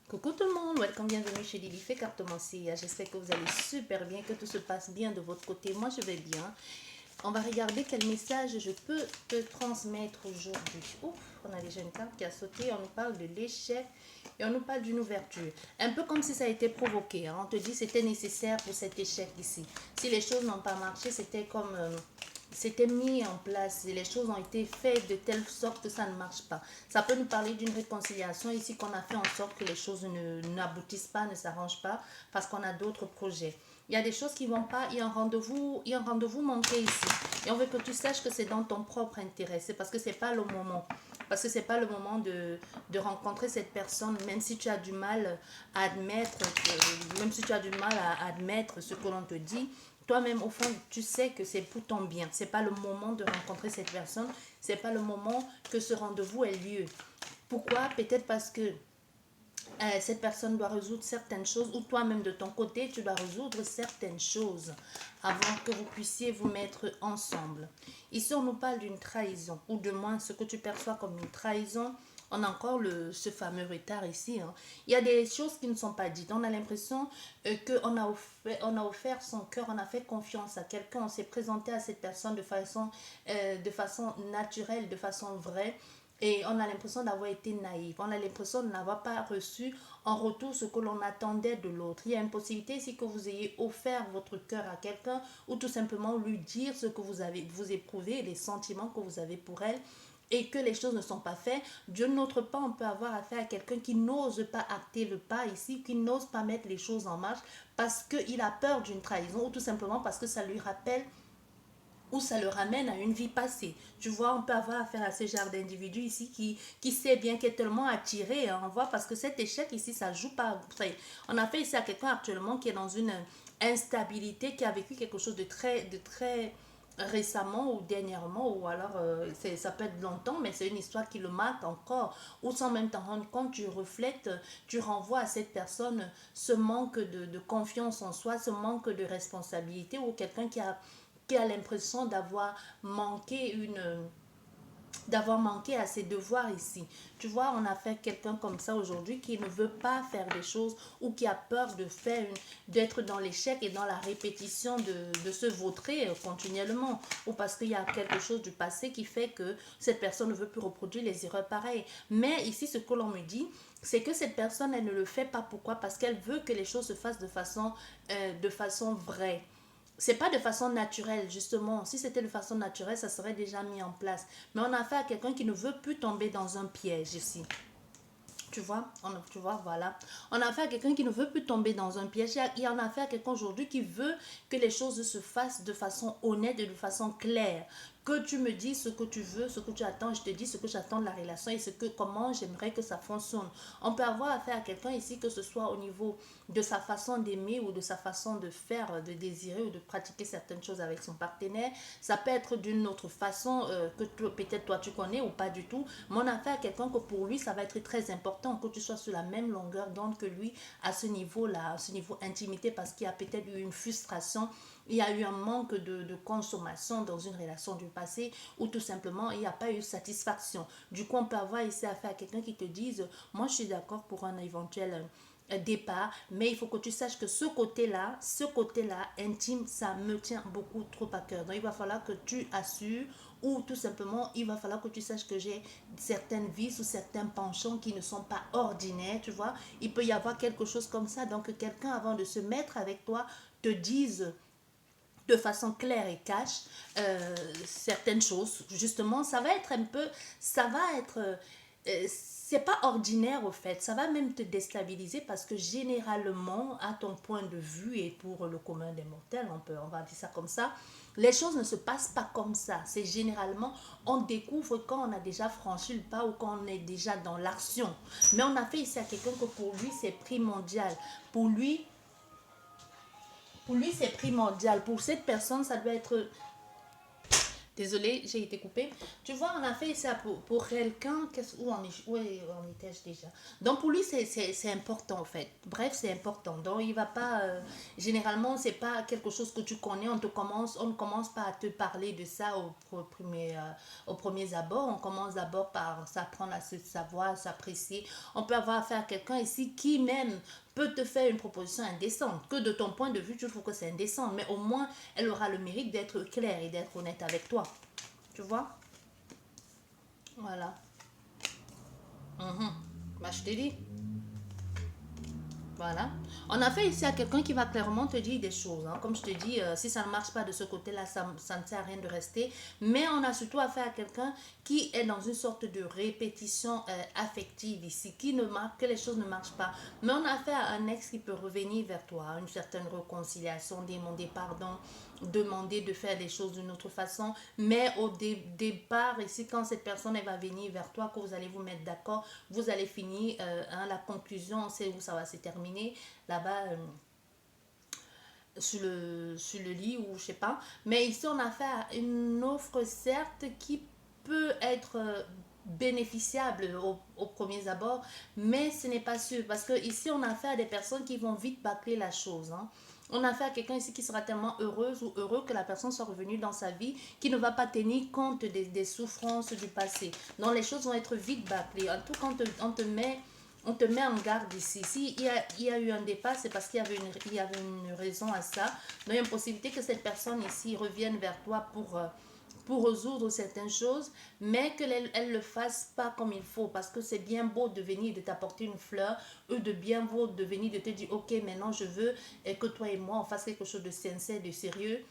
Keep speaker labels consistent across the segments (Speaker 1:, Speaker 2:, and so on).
Speaker 1: Coucou tout le monde, welcome, bienvenue chez Lily fait carte Cia. J'espère que vous allez super bien, que tout se passe bien de votre côté. Moi je vais bien. On va regarder quel message je peux te transmettre aujourd'hui. Ouf, on a déjà une carte qui a sauté. On nous parle de l'échec et on nous parle d'une ouverture. Un peu comme si ça a été provoqué. Hein. On te dit c'était nécessaire pour cet échec ici. Si les choses n'ont pas marché, c'était comme... c'était mis en place et les choses ont été faites de telle sorte que ça ne marche pas. Ça peut nous parler d'une réconciliation ici qu'on a fait en sorte que les choses n'aboutissent pas, ne s'arrangent pas parce qu'on a d'autres projets. Il y a des choses qui ne vont pas, il y a un rendez-vous manqué ici. Et on veut que tu saches que c'est dans ton propre intérêt. C'est parce que ce n'est pas le moment. Parce que ce n'est pas le moment de rencontrer cette personne, même si tu as du mal à admettre, même si tu as du mal à admettre ce que l'on te dit. Toi-même, au fond, tu sais que c'est pour ton bien. C'est pas le moment de rencontrer cette personne. C'est pas le moment que ce rendez-vous ait lieu. Pourquoi? Peut-être parce que cette personne doit résoudre certaines choses ou toi-même de ton côté, tu dois résoudre certaines choses avant que vous puissiez vous mettre ensemble. Ici, on nous parle d'une trahison ou de moins ce que tu perçois comme une trahison. On a encore ce fameux retard ici. Hein. Il y a des choses qui ne sont pas dites. On a l'impression qu'on a offert son cœur, on a fait confiance à quelqu'un, on s'est présenté à cette personne de façon naturelle, de façon vraie. Et on a l'impression d'avoir été naïf. On a l'impression de n'avoir pas reçu en retour ce que l'on attendait de l'autre. Il y a une possibilité ici que vous ayez offert votre cœur à quelqu'un ou tout simplement lui dire ce que vous éprouvez, les sentiments que vous avez pour elle et que les choses ne sont pas faites. Dieu notre pas, on peut avoir affaire à quelqu'un qui n'ose pas acter le pas ici, qui n'ose pas mettre les choses en marche parce qu'il a peur d'une trahison ou tout simplement parce que ça lui rappelle ou ça le ramène à une vie passée. Tu vois, on peut avoir affaire à ce genre d'individu ici qui sait bien, qui est tellement attiré, hein, on voit, parce que cet échec ici, ça joue pas. On a fait ici à quelqu'un actuellement qui est dans une instabilité, qui a vécu quelque chose de très récemment ou dernièrement, ou alors ça peut être longtemps, mais c'est une histoire qui le marque encore, ou sans même t'en rendre compte, tu reflètes, tu renvoies à cette personne ce manque de confiance en soi, ce manque de responsabilité, ou quelqu'un qui a l'impression d'avoir manqué à ses devoirs ici. Tu vois, on a fait quelqu'un comme ça aujourd'hui qui ne veut pas faire des choses ou qui a peur d'être dans l'échec et dans la répétition de se vautrer continuellement ou parce qu'il y a quelque chose du passé qui fait que cette personne ne veut plus reproduire les erreurs pareilles. Mais ici, ce que l'on me dit, c'est que cette personne, elle ne le fait pas. Pourquoi? Parce qu'elle veut que les choses se fassent de façon vraie. C'est pas de façon naturelle, justement. Si c'était de façon naturelle, ça serait déjà mis en place. Mais on a affaire à quelqu'un qui ne veut plus tomber dans un piège ici. Tu vois, voilà. On a affaire à quelqu'un qui ne veut plus tomber dans un piège. Il y en a affaire à quelqu'un aujourd'hui qui veut que les choses se fassent de façon honnête et de façon claire. Que tu me dis ce que tu veux, ce que tu attends, je te dis ce que j'attends de la relation et comment j'aimerais que ça fonctionne. On peut avoir affaire à quelqu'un ici, que ce soit au niveau de sa façon d'aimer ou de sa façon de faire, de désirer ou de pratiquer certaines choses avec son partenaire. Ça peut être d'une autre façon que peut-être toi tu connais ou pas du tout. Mais on a affaire à quelqu'un que pour lui, ça va être très important que tu sois sur la même longueur d'onde que lui à ce niveau-là, à ce niveau intimité, parce qu'il y a peut-être eu une frustration, il y a eu un manque de consommation dans une relation du passé ou tout simplement il n'y a pas eu satisfaction. Du coup, on peut avoir ici affaire à quelqu'un qui te dise, moi je suis d'accord pour un éventuel départ, mais il faut que tu saches que ce côté-là intime, ça me tient beaucoup trop à cœur. Donc il va falloir que tu assures ou tout simplement il va falloir que tu saches que j'ai certaines vices ou certains penchants qui ne sont pas ordinaires, tu vois. Il peut y avoir quelque chose comme ça, donc que quelqu'un avant de se mettre avec toi te dise de façon claire et cash certaines choses. Justement, ça va être un peu, ça va être, c'est pas ordinaire au fait, ça va même te déstabiliser parce que généralement, à ton point de vue et pour le commun des mortels, on va dire ça comme ça, les choses ne se passent pas comme ça. C'est généralement, on découvre quand on a déjà franchi le pas ou quand on est déjà dans l'action. Mais on a fait ici à quelqu'un que pour lui, c'est primordial. Pour lui, c'est primordial. Pour cette personne, ça doit être Désolée, j'ai été coupée. Tu vois, on a fait ça pour quelqu'un. Où en étais-je déjà? Donc, pour lui, c'est important, en fait. Bref, c'est important. Donc, il va pas. Généralement, c'est pas quelque chose que tu connais. On ne commence pas à te parler de ça au premier abord. On commence d'abord par s'apprendre à se savoir, s'apprécier. On peut avoir affaire à quelqu'un ici qui, même, peut te faire une proposition indécente. Que de ton point de vue, tu trouves que c'est indécent. Mais au moins, elle aura le mérite d'être claire et d'être honnête avec toi. Tu vois? Voilà. Mhm. Bah, je te dis. Voilà. On a fait ici à quelqu'un qui va clairement te dire des choses, hein. Comme je te dis, si ça ne marche pas de ce côté-là, ça ne sert à rien de rester. Mais on a surtout affaire à quelqu'un qui est dans une sorte de répétition affective ici, qui ne marque, que les choses ne marchent pas. Mais on a affaire à un ex qui peut revenir vers toi, une certaine réconciliation, demander pardon, demander de faire les choses d'une autre façon. Mais au départ, ici, quand cette personne elle va venir vers toi, que vous allez vous mettre d'accord, vous allez finir, hein, la conclusion, on sait où ça va se terminer, là-bas, sur le lit ou je sais pas. Mais ici, on a fait à une offre, certes, qui peut être bénéficiable au premier abord, mais ce n'est pas sûr parce que ici on a affaire à des personnes qui vont vite bâcler la chose, hein. On a affaire à quelqu'un ici qui sera tellement heureuse ou heureux que la personne soit revenue dans sa vie, qui ne va pas tenir compte des souffrances du passé. Donc les choses vont être vite bâclées. En tout cas, on te met en garde ici. Si il y a eu un départ, c'est parce il y avait une raison à ça. Donc il y a une possibilité que cette personne ici revienne vers toi pour résoudre certaines choses, mais qu'elle elle le fasse pas comme il faut, parce que c'est bien beau de venir de t'apporter une fleur, ou de bien beau de venir de te dire, ok, maintenant je veux que toi et moi on fasse quelque chose de sincère, de sérieux,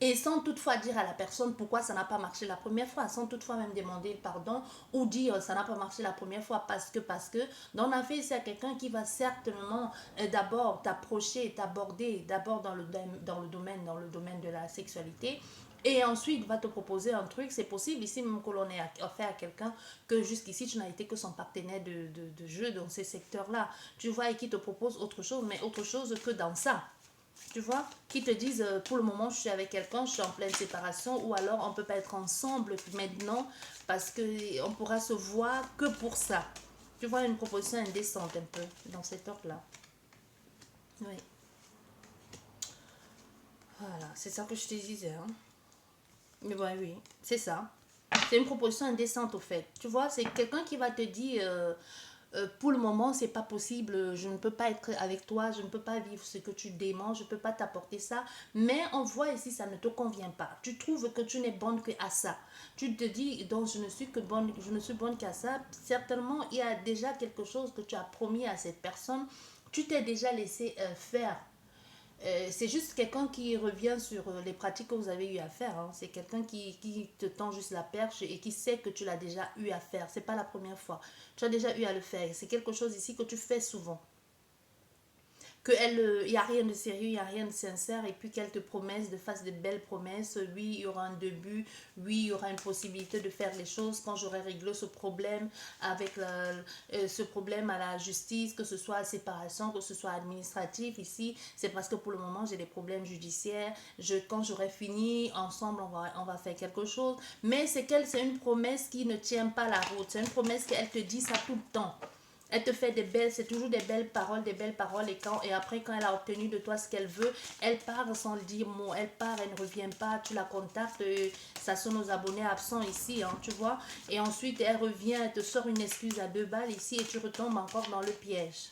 Speaker 1: et sans toutefois dire à la personne pourquoi ça n'a pas marché la première fois, sans toutefois même demander pardon ou dire ça n'a pas marché la première fois parce que, dans la vie, c'est quelqu'un qui va certainement d'abord t'approcher, t'aborder, d'abord dans le domaine de la sexualité. Et ensuite, va te proposer un truc. C'est possible ici même que l'on ait affaire à quelqu'un que jusqu'ici, tu n'as été que son partenaire de jeu dans ces secteurs-là. Tu vois, et qui te propose autre chose, mais autre chose que dans ça. Tu vois, qui te disent pour le moment je suis avec quelqu'un, je suis en pleine séparation, ou alors on peut pas être ensemble maintenant parce que on pourra se voir que pour ça. Tu vois, une proposition indécente un peu dans cet ordre-là. Oui, voilà, c'est ça que je te disais, hein. Mais ouais, oui, c'est ça. C'est une proposition indécente au fait. Tu vois, c'est quelqu'un qui va te dire pour le moment, c'est pas possible, je ne peux pas être avec toi, je ne peux pas vivre ce que tu demandes, je ne peux pas t'apporter ça. Mais on voit ici, ça ne te convient pas. Tu trouves que tu n'es bonne que à ça. Tu te dis, donc je ne suis bonne qu'à ça. Certainement, il y a déjà quelque chose que tu as promis à cette personne. Tu t'es déjà laissé faire. C'est juste quelqu'un qui revient sur les pratiques que vous avez eu à faire, hein. C'est quelqu'un qui te tend juste la perche et qui sait que tu l'as déjà eu à faire. C'est pas la première fois. Tu as déjà eu à le faire. C'est quelque chose ici que tu fais souvent, qu'il n'y a rien de sérieux, il n'y a rien de sincère, et puis qu'elle te promesse, de fasse de belles promesses. Oui, il y aura un début, oui, il y aura une possibilité de faire les choses quand j'aurai réglé ce problème avec ce problème à la justice, que ce soit à séparation, que ce soit administratif. Ici, c'est parce que pour le moment, j'ai des problèmes judiciaires. Quand j'aurai fini, ensemble, on va faire quelque chose. Mais c'est une promesse qui ne tient pas la route. C'est une promesse qu'elle te dit ça tout le temps. Elle te fait c'est toujours des belles paroles, et après, quand elle a obtenu de toi ce qu'elle veut, elle part sans le dire mot, elle part, elle ne revient pas, tu la contactes, ça sont nos abonnés absents ici, hein, tu vois, et ensuite elle revient, elle te sort une excuse à 2 balles ici, et tu retombes encore dans le piège.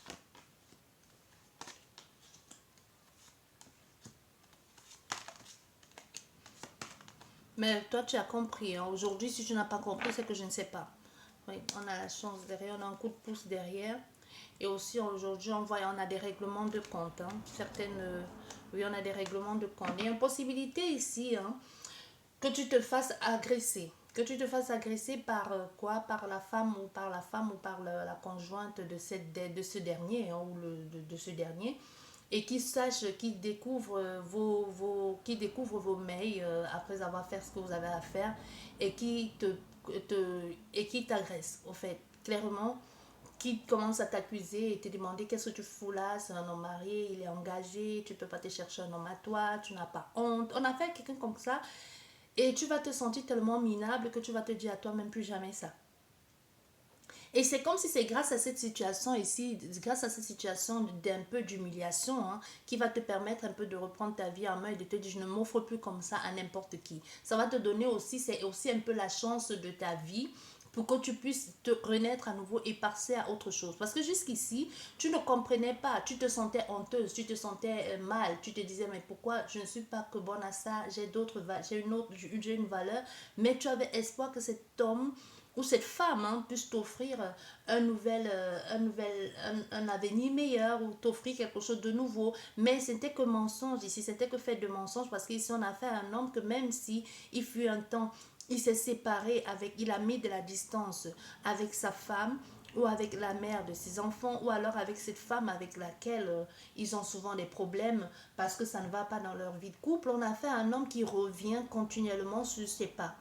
Speaker 1: Mais toi, tu as compris, hein. Aujourd'hui, si tu n'as pas compris, c'est que je ne sais pas. Oui, on a la chance derrière, on a un coup de pouce derrière. Et aussi, aujourd'hui, on a des règlements de compte, hein. Oui, on a des règlements de compte. Il y a une possibilité ici, hein, que tu te fasses agresser. Que tu te fasses agresser par quoi? Par la femme ou par la conjointe de ce dernier, hein, ou de ce dernier. Et qui sache, qui découvre vos mails après avoir fait ce que vous avez à faire, et et qui t'agresse, au fait, clairement, qui commence à t'accuser et te demander qu'est-ce que tu fous là, c'est un homme marié, il est engagé, tu peux pas te chercher un homme à toi, tu n'as pas honte. On a fait quelqu'un comme ça, Et tu vas te sentir tellement minable que tu vas te dire à toi-même plus jamais ça. Et c'est comme si c'est grâce à cette situation ici, grâce à cette situation d'un peu d'humiliation, hein, qui va te permettre un peu de reprendre ta vie en main et de te dire, je ne m'offre plus comme ça à n'importe qui. Ça va te donner aussi, c'est aussi un peu la chance de ta vie pour que tu puisses te renaître à nouveau et passer à autre chose. Parce que jusqu'ici, tu ne comprenais pas, tu te sentais honteuse, tu te sentais mal, tu te disais, mais pourquoi je ne suis pas que bonne à ça, j'ai une valeur, mais tu avais espoir que cet homme ou cette femme, hein, puisse t'offrir un avenir meilleur ou t'offrir quelque chose de nouveau. Mais c'était que mensonge ici, c'était que fait de mensonge parce qu'ici on a fait un homme que même si il fut un temps, il s'est séparé avec, il a mis de la distance avec sa femme ou avec la mère de ses enfants ou alors avec cette femme avec laquelle ils ont souvent des problèmes parce que ça ne va pas dans leur vie de couple. On a fait un homme qui revient continuellement sur ses pas.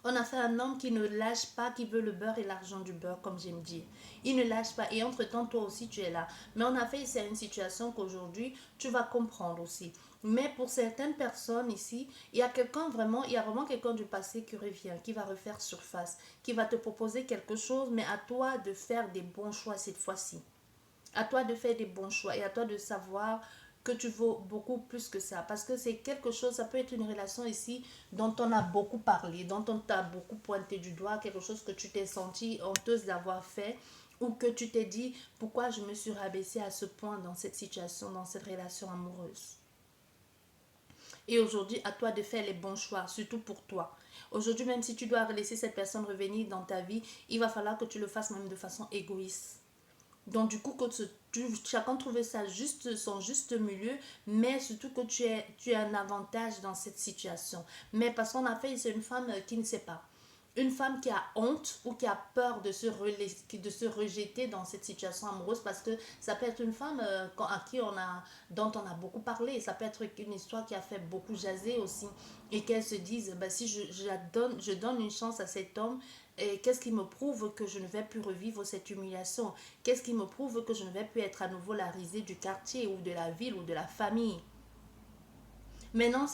Speaker 1: On a fait un homme qui ne lâche pas, qui veut le beurre et l'argent du beurre, comme j'aime dire. Il ne lâche pas. Et entre-temps, toi aussi, tu es là. Mais on a fait ici une situation qu'aujourd'hui, tu vas comprendre aussi. Mais pour certaines personnes ici, il y a quelqu'un vraiment, il y a vraiment quelqu'un du passé qui revient, qui va refaire surface, qui va te proposer quelque chose, mais à toi de faire des bons choix cette fois-ci. À toi de faire des bons choix et à toi de savoir que tu vaux beaucoup plus que ça. Parce que c'est quelque chose, ça peut être une relation ici dont on a beaucoup parlé, dont on t'a beaucoup pointé du doigt, quelque chose que tu t'es senti honteuse d'avoir fait ou que tu t'es dit pourquoi je me suis rabaissée à ce point dans cette situation, dans cette relation amoureuse. Et aujourd'hui, à toi de faire les bons choix, surtout pour toi. Aujourd'hui, même si tu dois laisser cette personne revenir dans ta vie, il va falloir que tu le fasses même de façon égoïste. Donc du coup, que chacun trouve ça juste, son juste milieu, mais surtout que tu as un avantage dans cette situation. Mais parce qu'on a fait, c'est une femme qui ne sait pas. Une femme qui a honte ou qui a peur de se rejeter dans cette situation amoureuse parce que ça peut être une femme dont on a beaucoup parlé. Ça peut être une histoire qui a fait beaucoup jaser aussi. Et qu'elle se dise, bah, si je donne une chance à cet homme, et qu'est-ce qui me prouve que je ne vais plus revivre cette humiliation? Qu'est-ce qui me prouve que je ne vais plus être à nouveau la risée du quartier ou de la ville ou de la famille? Maintenant,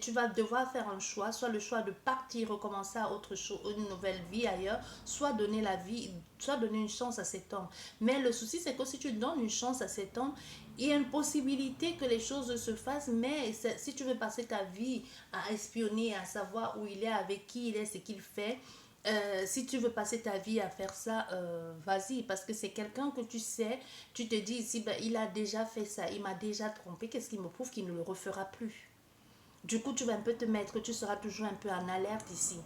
Speaker 1: tu vas devoir faire un choix, soit le choix de partir, recommencer à autre chose, une nouvelle vie ailleurs, soit donner une chance à cet homme. Mais le souci, c'est que si tu donnes une chance à cet homme, il y a une possibilité que les choses se fassent, mais si tu veux passer ta vie à espionner, à savoir où il est, avec qui il est, ce qu'il fait, si tu veux passer ta vie à faire ça, vas-y, parce que c'est quelqu'un que tu sais, tu te dis ici, ben, il a déjà fait ça, il m'a déjà trompé, qu'est-ce qui me prouve qu'il ne le refera plus? Du coup, tu vas un peu te mettre, tu seras toujours un peu en alerte ici.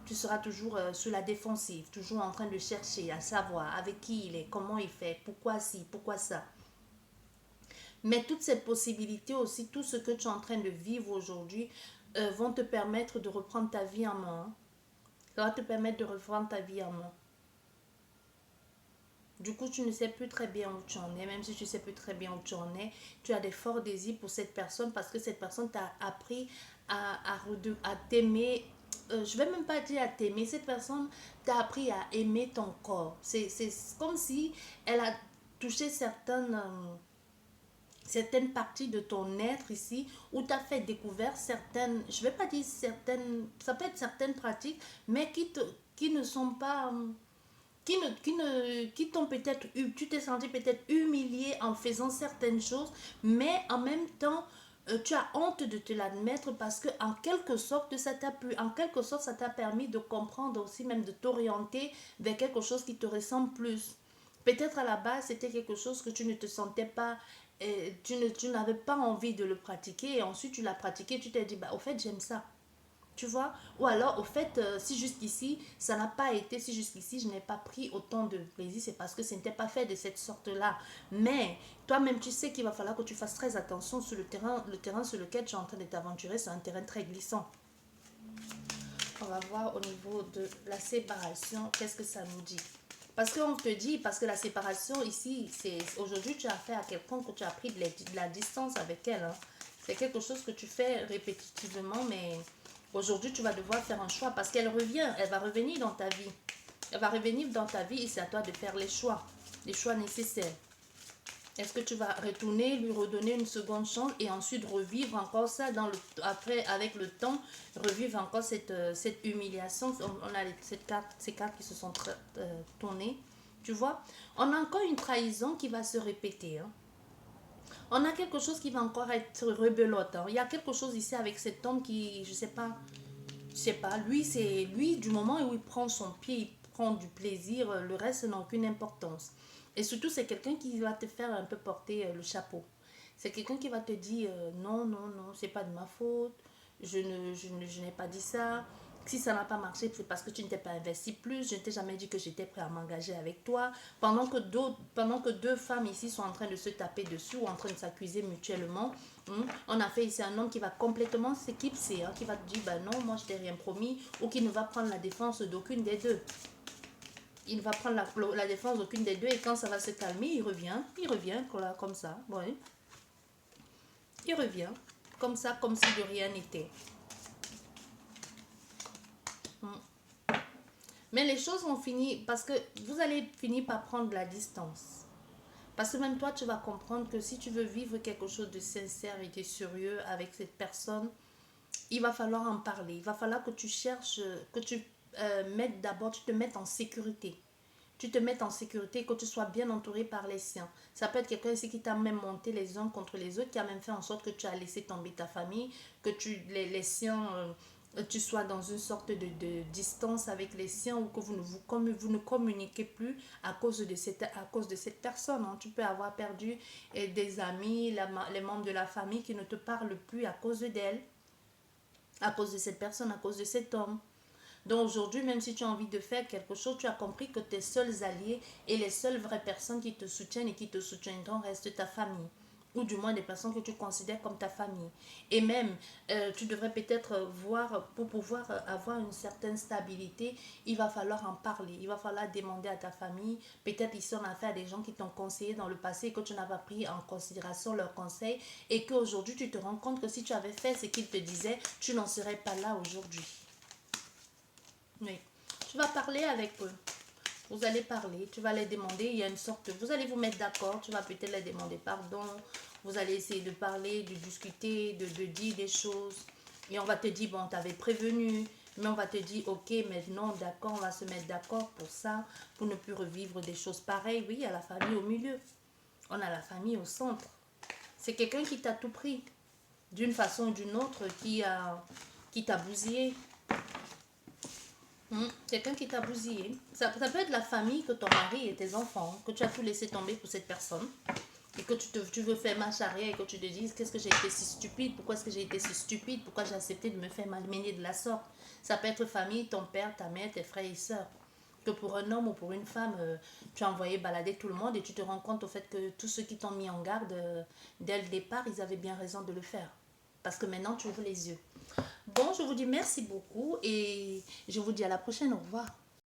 Speaker 1: Tu seras toujours sur la défensive, toujours en train de chercher à savoir avec qui il est, comment il fait, pourquoi ci, pourquoi ça. Mais toutes ces possibilités aussi, tout ce que tu es en train de vivre aujourd'hui, vont te permettre de reprendre ta vie en main. Ça va te permettre de reprendre ta vie en main. Du coup, tu ne sais plus très bien où tu en es, même si tu ne sais plus très bien où tu en es, tu as des forts désirs pour cette personne parce que cette personne t'a appris à t'aimer. Je ne vais même pas dire à t'aimer, cette personne t'a appris à aimer ton corps. C'est comme si elle a touché certaines parties de ton être ici, où tu as fait découvrir certaines, je ne vais pas dire certaines, ça peut être certaines pratiques, mais qui ne sont pas qui t'ont peut-être eu, tu t'es senti peut-être humilié en faisant certaines choses, mais en même temps, tu as honte de te l'admettre parce que en quelque sorte, ça t'a plu, en quelque sorte, ça t'a permis de comprendre aussi, même de t'orienter vers quelque chose qui te ressemble plus. Peut-être à la base, c'était quelque chose que tu ne te sentais pas, tu n'avais pas envie de le pratiquer, et ensuite tu l'as pratiqué, tu t'es dit, bah, au fait, j'aime ça. Tu vois? Ou alors, au fait, si jusqu'ici, ça n'a pas été, si jusqu'ici, je n'ai pas pris autant de plaisir, c'est parce que ce n'était pas fait de cette sorte-là. Mais toi-même, tu sais qu'il va falloir que tu fasses très attention sur le terrain sur lequel tu es en train de t'aventurer, c'est un terrain très glissant. On va voir au niveau de la séparation, qu'est-ce que ça nous dit. Parce qu'on te dit, parce que la séparation ici, c'est aujourd'hui tu as affaire à quelqu'un que tu as pris de la distance avec elle. Hein. C'est quelque chose que tu fais répétitivement, mais aujourd'hui tu vas devoir faire un choix parce qu'elle revient, elle va revenir dans ta vie. Elle va revenir dans ta vie et c'est à toi de faire les choix nécessaires. Est-ce que tu vas retourner, lui redonner une seconde chance et ensuite revivre encore ça dans le, après, avec le temps, revivre encore cette humiliation. On a ces cartes qui se sont tournées. Tu vois, on a encore une trahison qui va se répéter. Hein. On a quelque chose qui va encore être rebelote. Hein. Il y a quelque chose ici avec cet homme qui, je sais pas, lui, c'est lui, du moment où il prend son pied, il prend du plaisir, le reste n'a aucune importance. Et surtout, c'est quelqu'un qui va te faire un peu porter le chapeau. C'est quelqu'un qui va te dire non, non, non, c'est pas de ma faute, je n'ai pas dit ça. Si ça n'a pas marché, c'est parce que tu ne t'es pas investi plus. Je ne t'ai jamais dit que j'étais prêt à m'engager avec toi. Pendant que deux femmes ici sont en train de se taper dessus ou en train de s'accuser mutuellement, on a fait ici un homme qui va complètement s'éclipser, hein, qui va te dire, bah non, moi je t'ai rien promis, ou qui ne va prendre la défense d'aucune des deux. Il ne va prendre la défense d'aucune des deux et quand ça va se calmer, il revient comme ça, ouais. Il revient comme ça, comme si de rien n'était. Mais les choses vont finir parce que vous allez finir par prendre de la distance. Parce que même toi, tu vas comprendre que si tu veux vivre quelque chose de sincère et de sérieux avec cette personne, il va falloir en parler. Il va falloir que tu cherches, que tu mettes d'abord, tu te mettes en sécurité. Tu te mettes en sécurité, que tu sois bien entouré par les siens. Ça peut être quelqu'un ici qui t'a même monté les uns contre les autres, qui a même fait en sorte que tu as laissé tomber ta famille, que les siens, tu sois dans une sorte de distance avec les siens ou que vous ne communiquez plus à cause de cette personne. Hein. Tu peux avoir perdu des amis, les membres de la famille qui ne te parlent plus à cause d'elle, à cause de cette personne, à cause de cet homme. Donc aujourd'hui, même si tu as envie de faire quelque chose, tu as compris que tes seuls alliés et les seules vraies personnes qui te soutiennent et qui te soutiendront restent ta famille. Ou du moins des personnes que tu considères comme ta famille. Et même, tu devrais peut-être voir, pour pouvoir avoir une certaine stabilité, il va falloir en parler. Il va falloir demander à ta famille. Peut-être ici on a affaire à des gens qui t'ont conseillé dans le passé et que tu n'as pas pris en considération leurs conseils. Et qu'aujourd'hui tu te rends compte que si tu avais fait ce qu'ils te disaient, tu n'en serais pas là aujourd'hui. Oui. Tu vas parler avec eux. Vous allez parler, tu vas les demander, il y a une sorte, vous allez vous mettre d'accord, tu vas peut-être les demander pardon, vous allez essayer de parler, de discuter, de dire des choses. Et on va te dire, bon, t'avais prévenu, mais on va te dire, ok, maintenant, d'accord, on va se mettre d'accord pour ça, pour ne plus revivre des choses pareilles. Oui, il y a la famille au milieu, on a la famille au centre. C'est quelqu'un qui t'a tout pris, d'une façon ou d'une autre, qui t'a bousillé. Quelqu'un qui t'a bousillé. Ça peut être la famille, que ton mari et tes enfants, que tu as tout laissé tomber pour cette personne. Et que tu veux faire marche arrière et que tu te dises, qu'est-ce que j'ai été si stupide, pourquoi est-ce que j'ai été si stupide, pourquoi j'ai accepté de me faire malmener de la sorte. Ça peut être famille, ton père, ta mère, tes frères et sœurs. Que pour un homme ou pour une femme, tu as envoyé balader tout le monde et tu te rends compte au fait que tous ceux qui t'ont mis en garde dès le départ, ils avaient bien raison de le faire. Parce que maintenant, tu ouvres les yeux. Bon, je vous dis merci beaucoup et je vous dis à la prochaine. Au revoir.